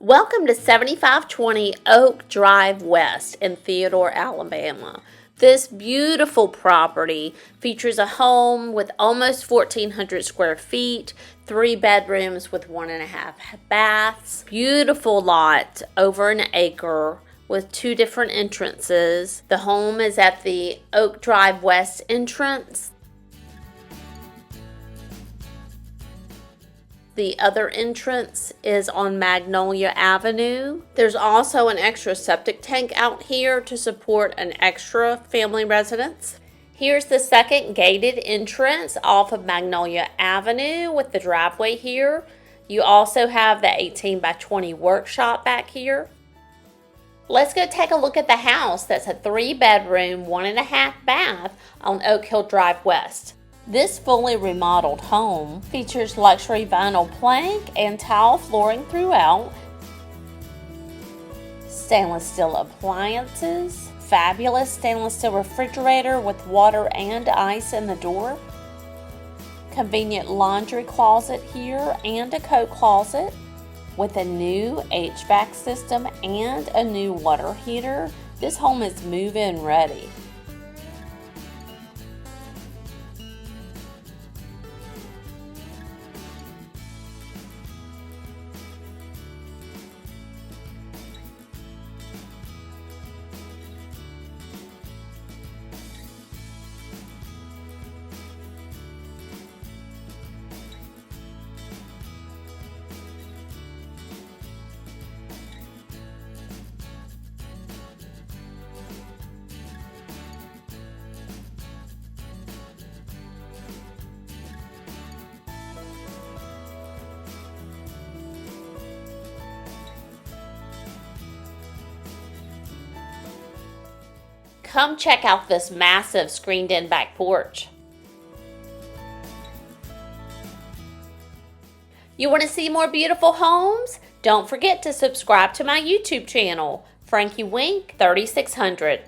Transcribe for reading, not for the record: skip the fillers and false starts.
Welcome to 7520 Oak Drive West in Theodore, Alabama. This beautiful property features a home with almost 1,400 square feet, 3 bedrooms with 1.5 baths. Beautiful lot, over an acre, with 2 different entrances. The home is at the Oak Drive West entrance. The other entrance is on Magnolia Avenue. There's also an extra septic tank out here to support an extra family residence. Here's the second gated entrance off of Magnolia Avenue with the driveway here. You also have the 18 by 20 workshop back here. Let's go take a look at the house that's a 3-bedroom, 1.5 bath on Oak Hill Drive West. This fully remodeled home features luxury vinyl plank and tile flooring throughout, stainless steel appliances, fabulous stainless steel refrigerator with water and ice in the door, convenient laundry closet here and a coat closet with a new HVAC system and a new water heater. This home is move-in ready. Come check out this massive screened-in back porch. You want to see more beautiful homes? Don't forget to subscribe to my YouTube channel, Frankie Wink 3600.